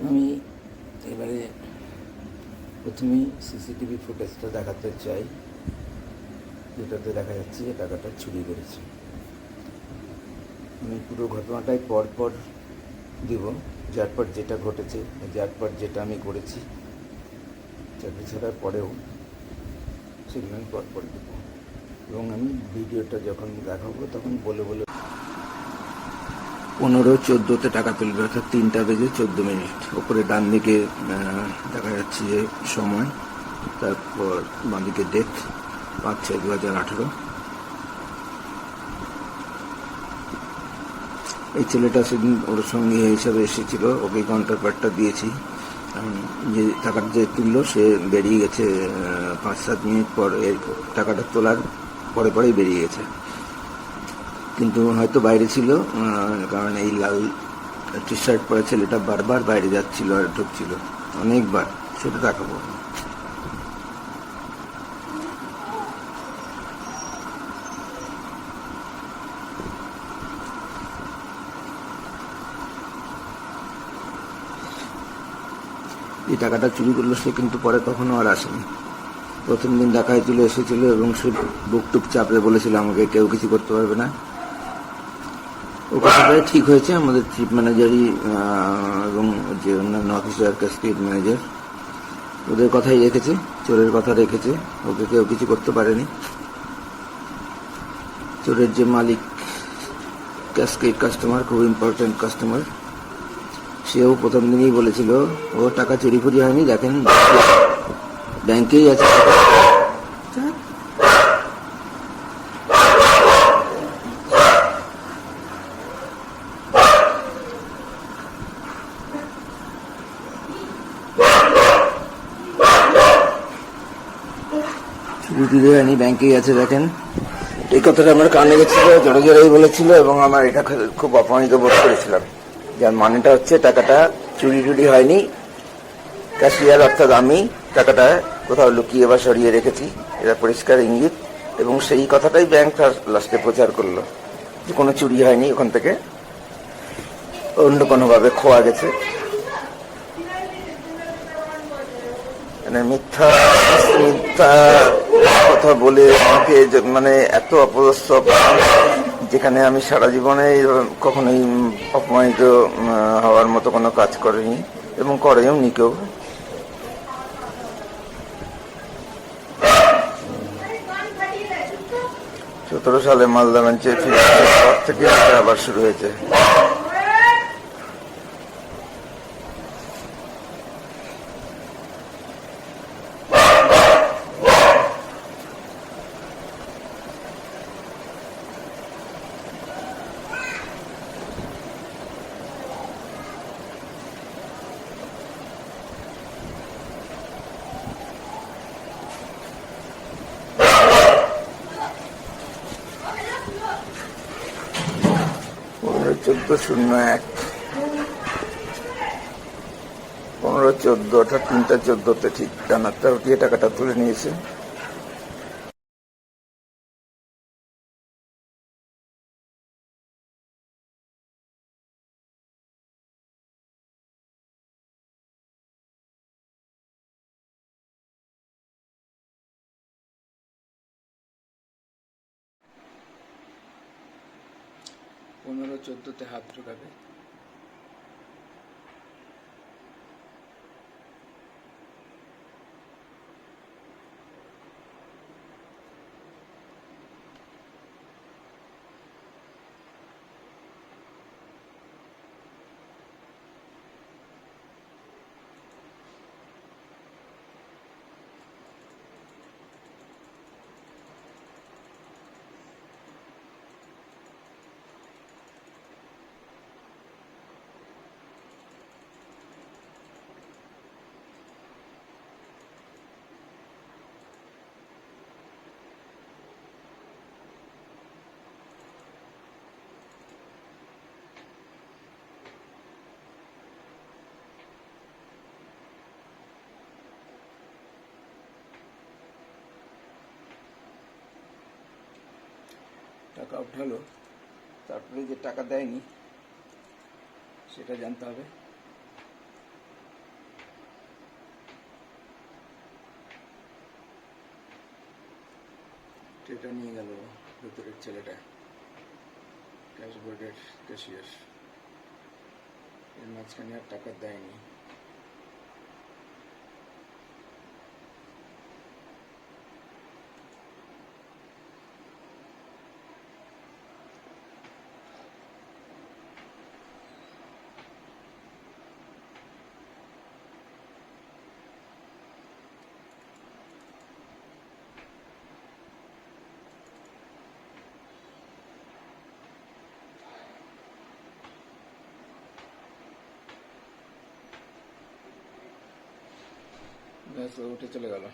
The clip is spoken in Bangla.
আমি এবারে প্রথমেই সিসিটিভি ফুটেজটা দেখাতে চাই, যেটাতে দেখা যাচ্ছে যে টাকাটা চুরি করেছে। আমি পুরো ঘটনাটাই পর দিব, যার পর যেটা ঘটেছে, যার পর যেটা আমি করেছি, চাকরি ছাড়ার পরেও সেগুলো আমি পর দেব। এবং আমি ভিডিওটা যখন দেখাবো তখন বলে 15:14 টাকা তুলবে, অর্থাৎ 3:14। ওপরে ডান দিকে দেখা যাচ্ছে যে সময়, তারপর বাঁ দিকে ডেট 5/6/2018। এই ছেলেটা সেদিন ওর সঙ্গে হিসাবে এসেছিল, ওকে কাউন্টার পার্টটা দিয়েছি। যে টাকাটা যে তুললো সে বেরিয়ে গেছে 5-7 মিনিট পর। এর টাকাটা তোলার পরেই বেরিয়ে গেছে, কিন্তু হয়তো বাইরে ছিল, কারণ এই লাল টি শার্ট পরে ছেলেটা বারবার বাইরে যাচ্ছিল আর ঢুকছিল অনেকবার, সেটা দেখাবো। এই টাকাটা চুরি করলো সে, কিন্তু পরে কখনো আর আসেনি। প্রথম দিন দেখা হয়েছিল, এসেছিল এবং সে বুকটুক চাপড়ে বলেছিল আমাকে কেউ কিছু করতে পারবে না। ও কথাটাই ঠিক হয়েছে। আমাদের চিফ ম্যানেজারই এবং যে অন্যান্য অফিসার, স্টেট ম্যানেজার, ওদের কথাই রেখেছে, চোরের কথা রেখেছে, ওকে কেউ কিছু করতে পারেনি। চোরের যে মালিক, ক্যাশকেট কাস্টমার, খুব ইম্পর্টেন্ট কাস্টমার, সেও প্রথম দিনই বলেছিল ও টাকা চুরি ফুরি হয়নি, দেখেন ব্যাংকেই আছে টাকা। চুরি টুরি হয়নি, ব্যাংকেই আছে দেখেন। এই কথাটা আমার কানে গেছিল, জোরেই বলেছিল এবং আমার এটা খুব অপমানিত বোধ করেছিলাম। যার মানেটা হচ্ছে টাকাটা চুরি টুরি হয়নি, ক্যাশিয়ার অর্থাৎ আমি টাকাটা কোথাও লুকিয়ে বা সরিয়ে রেখেছি, এটা পরিষ্কার ইঙ্গিত। এবং সেই কথাটাই ব্যাংক লাস্টে প্রচার করলো যে কোনো চুরি হয়নি, ওখান থেকে অন্য কোনোভাবে খোয়া গেছে। মানে মিথ্যা কথা বলে আমাকে এত অপদস্থ, যেখানে আমি সারা জীবনে কখনোই অপমানিত হওয়ার মতো কোনো কাজ করিনি এবং করেও নি কেউ। সালে মালদা বেঞ্চে ফিরে পর থেকে আবার শুরু হয়েছে। অর্থাৎ 3:14 ঠিক ডানারটা উঠিয়ে টাকাটা তুলে নিয়েছে। পনেরো 14 হাত ঢোকাবে। টাকা উঠালো, তারপরে যে টাকা দেয়নি সেটা জানতে হবে। ট্রেটা নিয়ে গেল ভেতরের ছেলেটা, ক্যাশবোর্ডের ক্যাশিয়ার। এর মাঝখানে আর টাকা দেয়নি। ব্যাস, ও উঠে চলে গেল।